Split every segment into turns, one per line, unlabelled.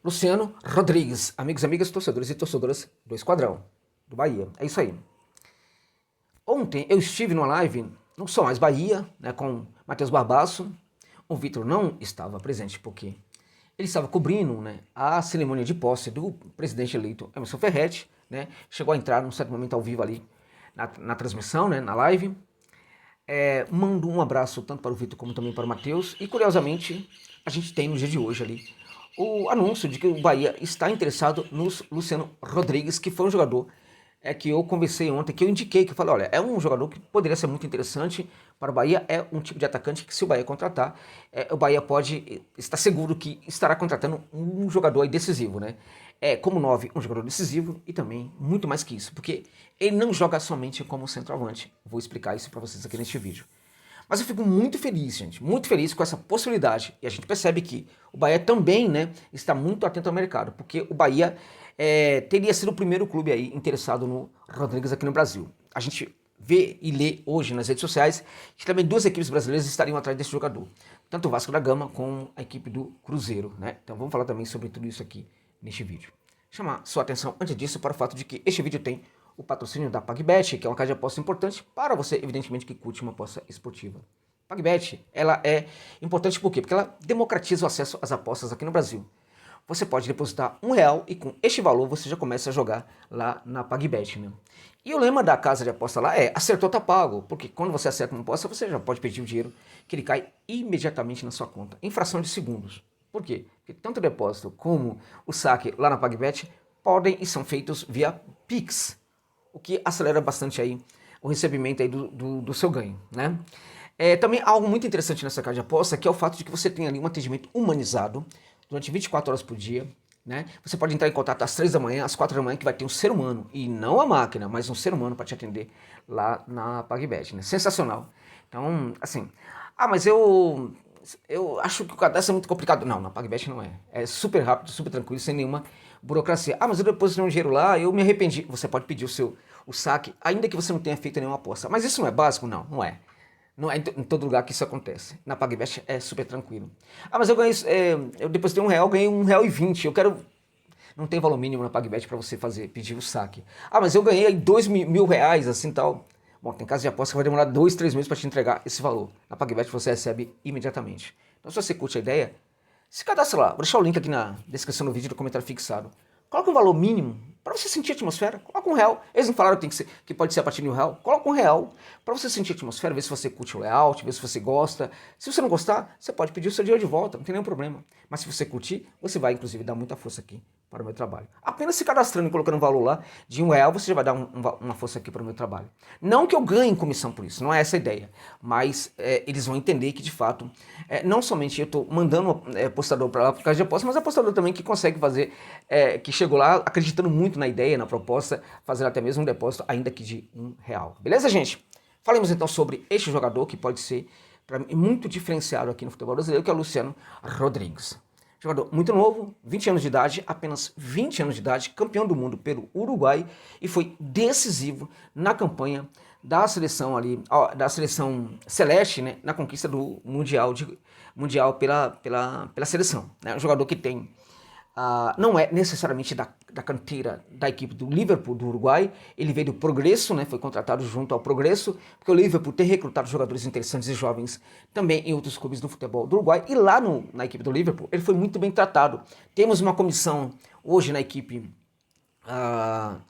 Luciano Rodrigues, amigos, amigas, torcedores e torcedoras do Esquadrão, do Bahia. É isso aí. Ontem eu estive numa live no Só Mais Bahia, né, com Matheus Barbaço. O Vitor não estava presente porque ele estava cobrindo, né, a cerimônia de posse do presidente eleito Emerson Ferretti, né, chegou a entrar num certo momento ao vivo ali na transmissão, né, na live. Mando um abraço tanto para o Vitor como também para o Matheus. E curiosamente, a gente tem no dia de hoje ali o anúncio de que o Bahia está interessado no Luciano Rodrigues, que foi um jogador que eu conversei ontem, que eu indiquei, que eu falei, olha, é um jogador que poderia ser muito interessante para o Bahia, é um tipo de atacante que se o Bahia contratar, o Bahia pode estar seguro que estará contratando um jogador aí decisivo, né? Como 9, um jogador decisivo e também muito mais que isso, porque ele não joga somente como centroavante. Vou explicar isso para vocês aqui neste vídeo. Mas eu fico muito feliz, gente, muito feliz com essa possibilidade. E a gente percebe que o Bahia também, né, está muito atento ao mercado, porque o Bahia teria sido o primeiro clube aí interessado no Rodrigues aqui no Brasil. A gente vê e lê hoje nas redes sociais que também duas equipes brasileiras estariam atrás desse jogador. Tanto o Vasco da Gama como a equipe do Cruzeiro, né? Então vamos falar também sobre tudo isso aqui neste vídeo. Chamar sua atenção antes disso para o fato de que este vídeo tem o patrocínio da PagBet, que é uma casa de aposta importante para você, evidentemente, que curte uma aposta esportiva. PagBet, ela é importante por quê? Porque ela democratiza o acesso às apostas aqui no Brasil. Você pode depositar R$ 1 e com este valor você já começa a jogar lá na PagBet, né? E o lema da casa de aposta lá é acertou, tá pago, porque quando você acerta uma aposta, você já pode pedir o dinheiro, que ele cai imediatamente na sua conta, em fração de segundos. Por quê? Porque tanto o depósito como o saque lá na PagBet podem e são feitos via Pix, o que acelera bastante aí o recebimento aí do seu ganho, né? Também algo muito interessante nessa casa de aposta, que é o fato de que você tem ali um atendimento humanizado durante 24 horas por dia, né? Você pode entrar em contato às 3 da manhã, às 4 da manhã, que vai ter um ser humano, e não a máquina, mas um ser humano para te atender lá na PagBet, né? Sensacional. Então, assim, mas eu acho que o cadastro é muito complicado. Não, na PagBet não é. É super rápido, super tranquilo, sem nenhuma burocracia. Mas eu depositei um dinheiro lá, eu me arrependi. Você pode pedir o saque, ainda que você não tenha feito nenhuma aposta. Mas isso não é básico? Não, não é. Não é em todo lugar que isso acontece. Na PagBet é super tranquilo. Mas eu ganhei, eu depositei R$ 1, ganhei R$ 1,20. Eu quero. Não tem valor mínimo na PagBet para você pedir o saque. Mas eu ganhei aí R$ 2.000, assim tal. Bom, tem casa de aposta que vai demorar 2, 3 meses para te entregar esse valor. Na PagBet você recebe imediatamente. Então, se você curte a ideia, se cadastra lá. Vou deixar o link aqui na descrição do vídeo, no comentário fixado. Coloca um valor mínimo para você sentir a atmosfera. Coloca R$ 1. Eles não falaram que pode ser a partir de R$ 1. Coloca R$ 1 para você sentir a atmosfera, ver se você curte o layout, ver se você gosta. Se você não gostar, você pode pedir o seu dinheiro de volta, não tem nenhum problema. Mas se você curtir, você vai inclusive dar muita força aqui para o meu trabalho. Apenas se cadastrando e colocando um valor lá de R$ 1, você já vai dar uma força aqui para o meu trabalho. Não que eu ganhe comissão por isso, não é essa a ideia. Mas eles vão entender que de fato, não somente eu estou mandando apostador para lá por causa de aposta, mas apostador também que consegue fazer, que chegou lá acreditando muito na ideia, na proposta, fazendo até mesmo um depósito, ainda que de R$ 1. Beleza, gente? Falemos então sobre este jogador que pode ser para mim muito diferenciado aqui no futebol brasileiro, que é o Luciano Rodrigues. Jogador muito novo, 20 anos de idade, apenas 20 anos de idade, campeão do mundo pelo Uruguai e foi decisivo na campanha da seleção ali, da seleção celeste, né, na conquista do mundial pela seleção, né? Um jogador que tem não é necessariamente da canteira da equipe do Liverpool do Uruguai, ele veio do Progresso, né, foi contratado junto ao Progresso, porque o Liverpool tem recrutado jogadores interessantes e jovens também em outros clubes do futebol do Uruguai, e lá na equipe do Liverpool ele foi muito bem tratado. Temos uma comissão hoje na equipe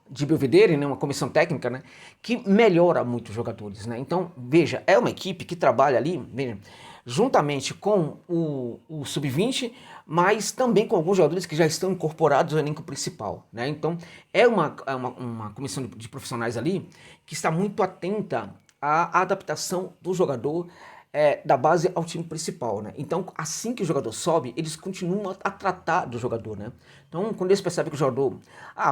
de Belvedere, né, uma comissão técnica, né, que melhora muito os jogadores, né? Então, veja, é uma equipe que trabalha ali, veja, juntamente com o Sub-20, mas também com alguns jogadores que já estão incorporados ao elenco principal, né? Então, é uma comissão de profissionais ali que está muito atenta à adaptação do jogador da base ao time principal, né? Então, assim que o jogador sobe, eles continuam a tratar do jogador, né? Então, quando eles percebem que o jogador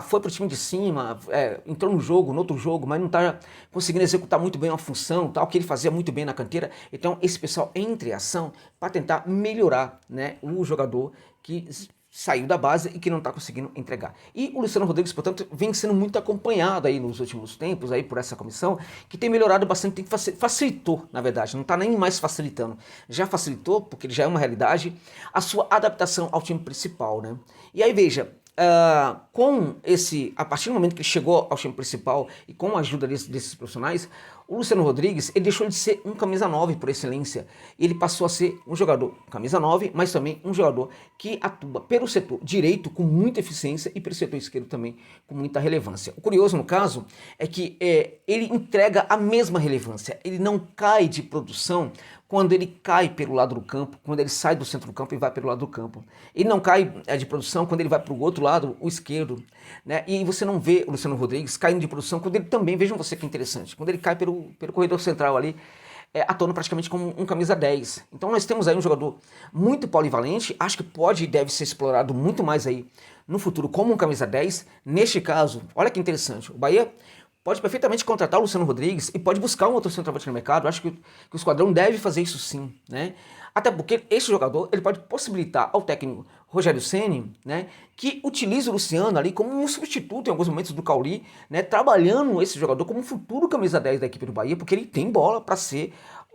foi para o time de cima, entrou no outro jogo, mas não está conseguindo executar muito bem uma função, tal, que ele fazia muito bem na canteira, então esse pessoal entra em ação para tentar melhorar, né, o jogador que saiu da base e que não está conseguindo entregar. E o Luciano Rodrigues, portanto, vem sendo muito acompanhado aí nos últimos tempos aí por essa comissão, que tem melhorado bastante, facilitou, na verdade, não está nem mais facilitando, já facilitou, porque já é uma realidade, a sua adaptação ao time principal, né? E aí veja, a partir do momento que ele chegou ao time principal e com a ajuda desses profissionais, o Luciano Rodrigues, ele deixou de ser um camisa 9 por excelência, ele passou a ser um jogador camisa 9, mas também um jogador que atua pelo setor direito com muita eficiência e pelo setor esquerdo também com muita relevância. O curioso no caso é que ele entrega a mesma relevância, ele não cai de produção quando ele cai pelo lado do campo, quando ele sai do centro do campo e vai pelo lado do campo. Ele não cai de produção quando ele vai para o outro lado, o esquerdo, né? E você não vê o Luciano Rodrigues caindo de produção quando ele também, vejam você que interessante, quando ele cai pelo corredor central ali, atuando praticamente como um camisa 10. Então nós temos aí um jogador muito polivalente, acho que pode e deve ser explorado muito mais aí no futuro como um camisa 10. Neste caso, olha que interessante, o Bahia pode perfeitamente contratar o Luciano Rodrigues e pode buscar um outro centroavante no mercado. Acho que o Esquadrão deve fazer isso sim, né? Até porque esse jogador ele pode possibilitar ao técnico Rogério Ceni, né, que utilize o Luciano ali como um substituto em alguns momentos do Cauli, né, trabalhando esse jogador como um futuro camisa 10 da equipe do Bahia, porque ele tem bola para ser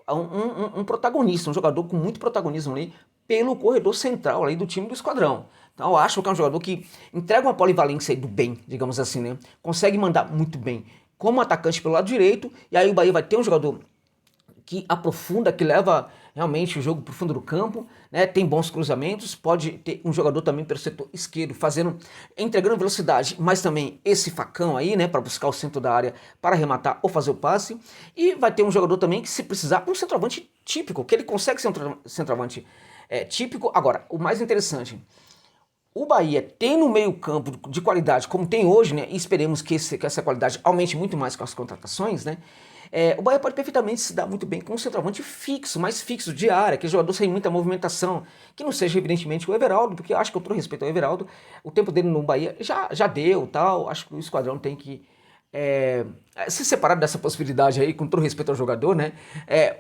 um protagonista, um jogador com muito protagonismo ali pelo corredor central ali do time do Esquadrão. Então eu acho que é um jogador que entrega uma polivalência aí do bem, digamos assim, né? Consegue mandar muito bem como atacante pelo lado direito, e aí o Bahia vai ter um jogador que aprofunda, que leva realmente o jogo para o fundo do campo, né? Tem bons cruzamentos, pode ter um jogador também pelo setor esquerdo, entregando velocidade, mas também esse facão aí, né, para buscar o centro da área para arrematar ou fazer o passe, e vai ter um jogador também que, se precisar, um centroavante típico, que ele consegue ser um centroavante típico. Agora, o mais interessante, o Bahia tem no meio campo de qualidade, como tem hoje, né, e esperemos que essa qualidade aumente muito mais com as contratações, né, o Bahia pode perfeitamente se dar muito bem com um centroavante fixo, mais fixo, de área, que o jogador sem muita movimentação, que não seja evidentemente o Everaldo, porque eu acho que, eu todo respeito ao Everaldo, o tempo dele no Bahia já deu, tal. Acho que o Esquadrão tem que se separar dessa possibilidade aí, com todo respeito ao jogador, né,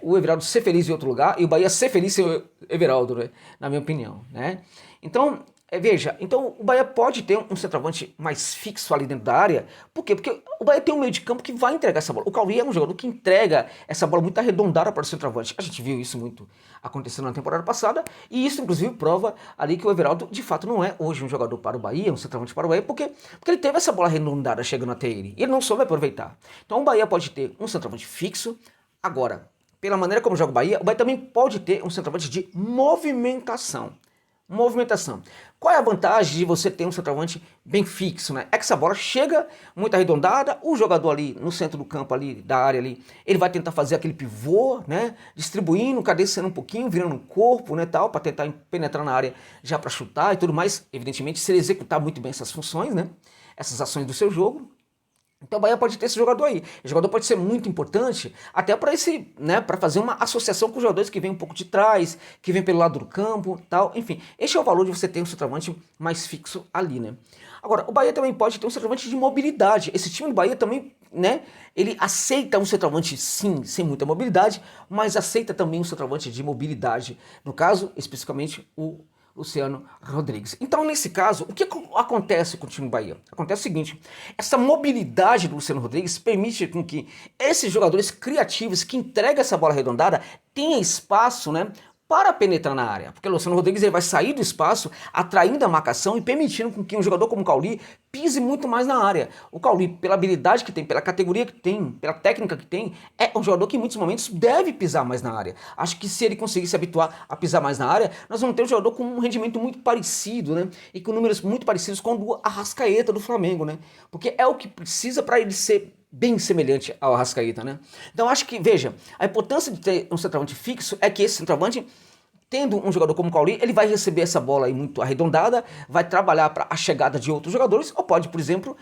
o Everaldo ser feliz em outro lugar e o Bahia ser feliz sem o Everaldo, né, na minha opinião, né. Então, veja, então o Bahia pode ter um centroavante mais fixo ali dentro da área. Por quê? Porque o Bahia tem um meio de campo que vai entregar essa bola. O Cauli é um jogador que entrega essa bola muito arredondada para o centroavante. A gente viu isso muito acontecendo na temporada passada, e isso inclusive prova ali que o Everaldo de fato não é hoje um jogador para o Bahia, um centroavante para o Bahia, porque ele teve essa bola arredondada chegando até ele, e ele não soube aproveitar. Então o Bahia pode ter um centroavante fixo. Agora, pela maneira como joga o Bahia também pode ter um centroavante de movimentação. Qual é a vantagem de você ter um centroavante bem fixo, né? É que essa bola chega muito arredondada, o jogador ali no centro do campo, ali da área ali, ele vai tentar fazer aquele pivô, né? Distribuindo, cadenciando um pouquinho, virando um corpo, né, tal, para tentar penetrar na área já para chutar e tudo mais. Evidentemente, se ele executar muito bem essas funções, né? Essas ações do seu jogo. Então o Bahia pode ter esse jogador aí. Esse jogador pode ser muito importante até para né, para fazer uma associação com os jogadores que vêm um pouco de trás, que vêm pelo lado do campo, tal. Enfim, este é o valor de você ter um centroavante mais fixo ali, né? Agora, o Bahia também pode ter um centroavante de mobilidade. Esse time do Bahia também, né, ele aceita um centroavante, sim, sem muita mobilidade, mas aceita também um centroavante de mobilidade. No caso, especificamente, o Luciano Rodrigues. Então, nesse caso, o que acontece com o time do Bahia? Acontece o seguinte: essa mobilidade do Luciano Rodrigues permite com que esses jogadores criativos que entregam essa bola arredondada tenham espaço, né, para penetrar na área, porque o Luciano Rodrigues ele vai sair do espaço, atraindo a marcação e permitindo com que um jogador como o Cauli pise muito mais na área. O Cauli, pela habilidade que tem, pela categoria que tem, pela técnica que tem, é um jogador que em muitos momentos deve pisar mais na área. Acho que se ele conseguir se habituar a pisar mais na área, nós vamos ter um jogador com um rendimento muito parecido, né, e com números muito parecidos com o do Arrascaeta do Flamengo, né, porque é o que precisa para ele ser bem semelhante ao Arrascaeta, né? Então acho que, veja, a importância de ter um centroavante fixo é que esse centroavante, tendo um jogador como o Cauli, ele vai receber essa bola aí muito arredondada, vai trabalhar para a chegada de outros jogadores, ou pode, por exemplo,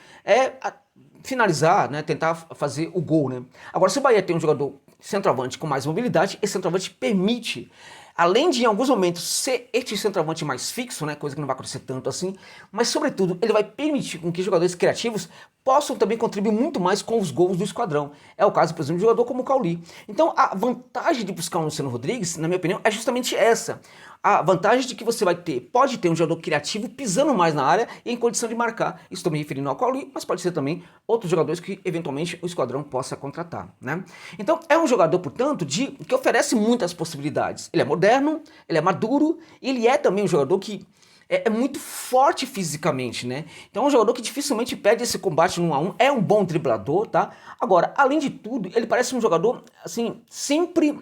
finalizar, né, tentar fazer o gol, né? Agora, se o Bahia tem um jogador centroavante com mais mobilidade, esse centroavante permite, além de em alguns momentos ser este centroavante mais fixo, né, coisa que não vai acontecer tanto assim, mas sobretudo ele vai permitir com que jogadores criativos possam também contribuir muito mais com os gols do Esquadrão. É o caso, por exemplo, de um jogador como o Cauli. Então a vantagem de buscar o Luciano Rodrigues, na minha opinião, é justamente essa. a vantagem de que você pode ter um jogador criativo pisando mais na área e em condição de marcar. Isso estou me referindo ao Cauli, mas pode ser também outros jogadores que eventualmente o esquadrão possa contratar, né? Então é um jogador, portanto, que oferece muitas possibilidades. Ele é moderno, ele é maduro e ele é também um jogador que é muito forte fisicamente, né? Então é um jogador que dificilmente perde esse combate no 1 a 1, é um bom driblador, tá? Agora, além de tudo, ele parece um jogador, assim, sempre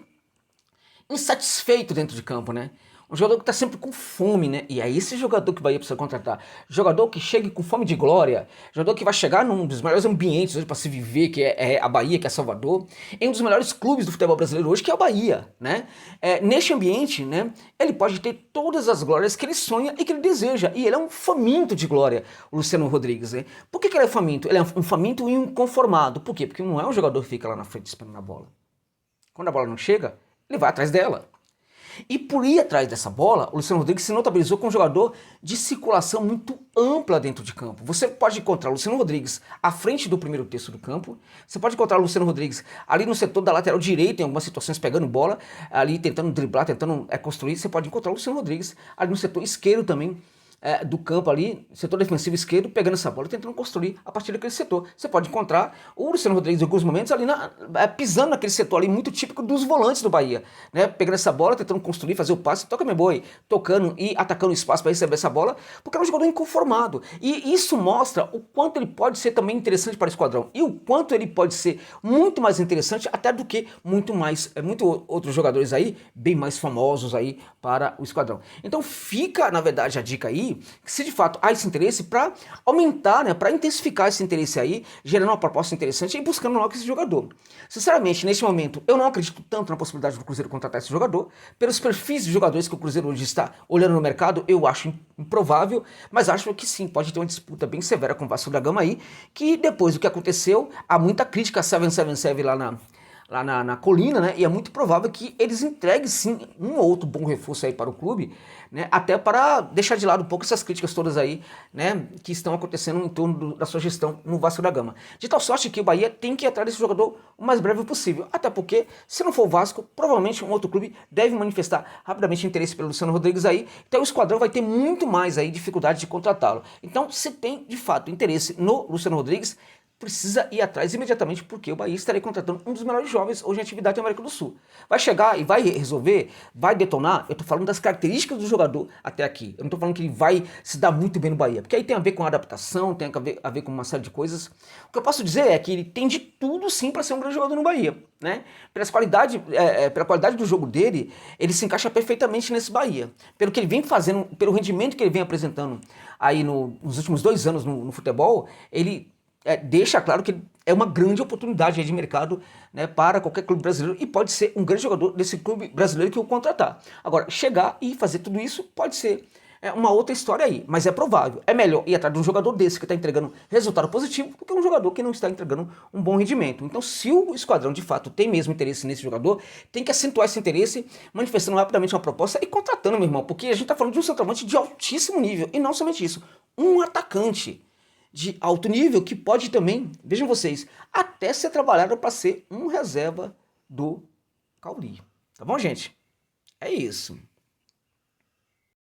insatisfeito dentro de campo, né? Um jogador que está sempre com fome, né? E é esse jogador que o Bahia precisa contratar. Jogador que chegue com fome de glória. Jogador que vai chegar num dos melhores ambientes para se viver, que é a Bahia, que é Salvador. Em um dos melhores clubes do futebol brasileiro hoje, que é o Bahia, né? Neste ambiente, né? Ele pode ter todas as glórias que ele sonha e que ele deseja. E ele é um faminto de glória, o Luciano Rodrigues, né? Por que ele é faminto? Ele é um faminto e um inconformado. Por quê? Porque não é um jogador que fica lá na frente esperando a bola. Quando a bola não chega, ele vai atrás dela. E por ir atrás dessa bola, o Luciano Rodrigues se notabilizou como um jogador de circulação muito ampla dentro de campo. Você pode encontrar o Luciano Rodrigues à frente do primeiro terço do campo, você pode encontrar o Luciano Rodrigues ali no setor da lateral direita, em algumas situações pegando bola, ali tentando driblar, tentando construir. Você pode encontrar o Luciano Rodrigues ali no setor esquerdo também, do campo ali, setor defensivo esquerdo, pegando essa bola e tentando construir a partir daquele setor. Você pode encontrar o Luciano Rodrigues em alguns momentos ali pisando naquele setor ali muito típico dos volantes do Bahia, né? Pegando essa bola, tentando construir, fazer o passe, toca meu boi, tocando e atacando o espaço para receber essa bola, porque é um jogador inconformado. E isso mostra o quanto ele pode ser também interessante para o esquadrão e o quanto ele pode ser muito mais interessante até do que muito outros jogadores aí, bem mais famosos aí para o esquadrão. Então fica, na verdade, a dica aí, que se de fato há esse interesse, para aumentar, né, para intensificar esse interesse aí, gerando uma proposta interessante e buscando logo esse jogador. Sinceramente, neste momento, eu não acredito tanto na possibilidade do Cruzeiro contratar esse jogador. Pelos perfis de jogadores que o Cruzeiro hoje está olhando no mercado, eu acho improvável, mas acho que sim, pode ter uma disputa bem severa com o Vasco da Gama aí, que depois do que aconteceu, há muita crítica a 777 lá na colina, né? E é muito provável que eles entreguem sim um ou outro bom reforço aí para o clube, né? Até para deixar de lado um pouco essas críticas todas aí, né? Que estão acontecendo em torno da sua gestão no Vasco da Gama. De tal sorte que o Bahia tem que ir atrás desse jogador o mais breve possível. Até porque, se não for o Vasco, provavelmente um outro clube deve manifestar rapidamente interesse pelo Luciano Rodrigues aí. Então o esquadrão vai ter muito mais aí dificuldade de contratá-lo. Então, se tem de fato interesse no Luciano Rodrigues, precisa ir atrás imediatamente, porque o Bahia estará contratando um dos melhores jovens hoje em atividade na América do Sul. Vai chegar e vai resolver, vai detonar. Eu tô falando das características do jogador até aqui. Eu não tô falando que ele vai se dar muito bem no Bahia, porque aí tem a ver com adaptação, tem a ver com uma série de coisas. O que eu posso dizer é que ele tem de tudo sim para ser um grande jogador no Bahia, né? Pela qualidade do jogo dele, ele se encaixa perfeitamente nesse Bahia. Pelo que ele vem fazendo, pelo rendimento que ele vem apresentando aí nos últimos 2 anos no futebol, ele deixa claro que é uma grande oportunidade de mercado, né, para qualquer clube brasileiro e pode ser um grande jogador desse clube brasileiro que o contratar. Agora, chegar e fazer tudo isso pode ser uma outra história aí, mas é provável. É melhor ir atrás de um jogador desse que está entregando resultado positivo do que um jogador que não está entregando um bom rendimento. Então, se o esquadrão de fato tem mesmo interesse nesse jogador, tem que acentuar esse interesse, manifestando rapidamente uma proposta e contratando, meu irmão, porque a gente está falando de um centroavante de altíssimo nível e não somente isso, um atacante de alto nível que pode também, vejam vocês, até ser trabalhado para ser um reserva do Cauli. Tá bom, gente? É isso.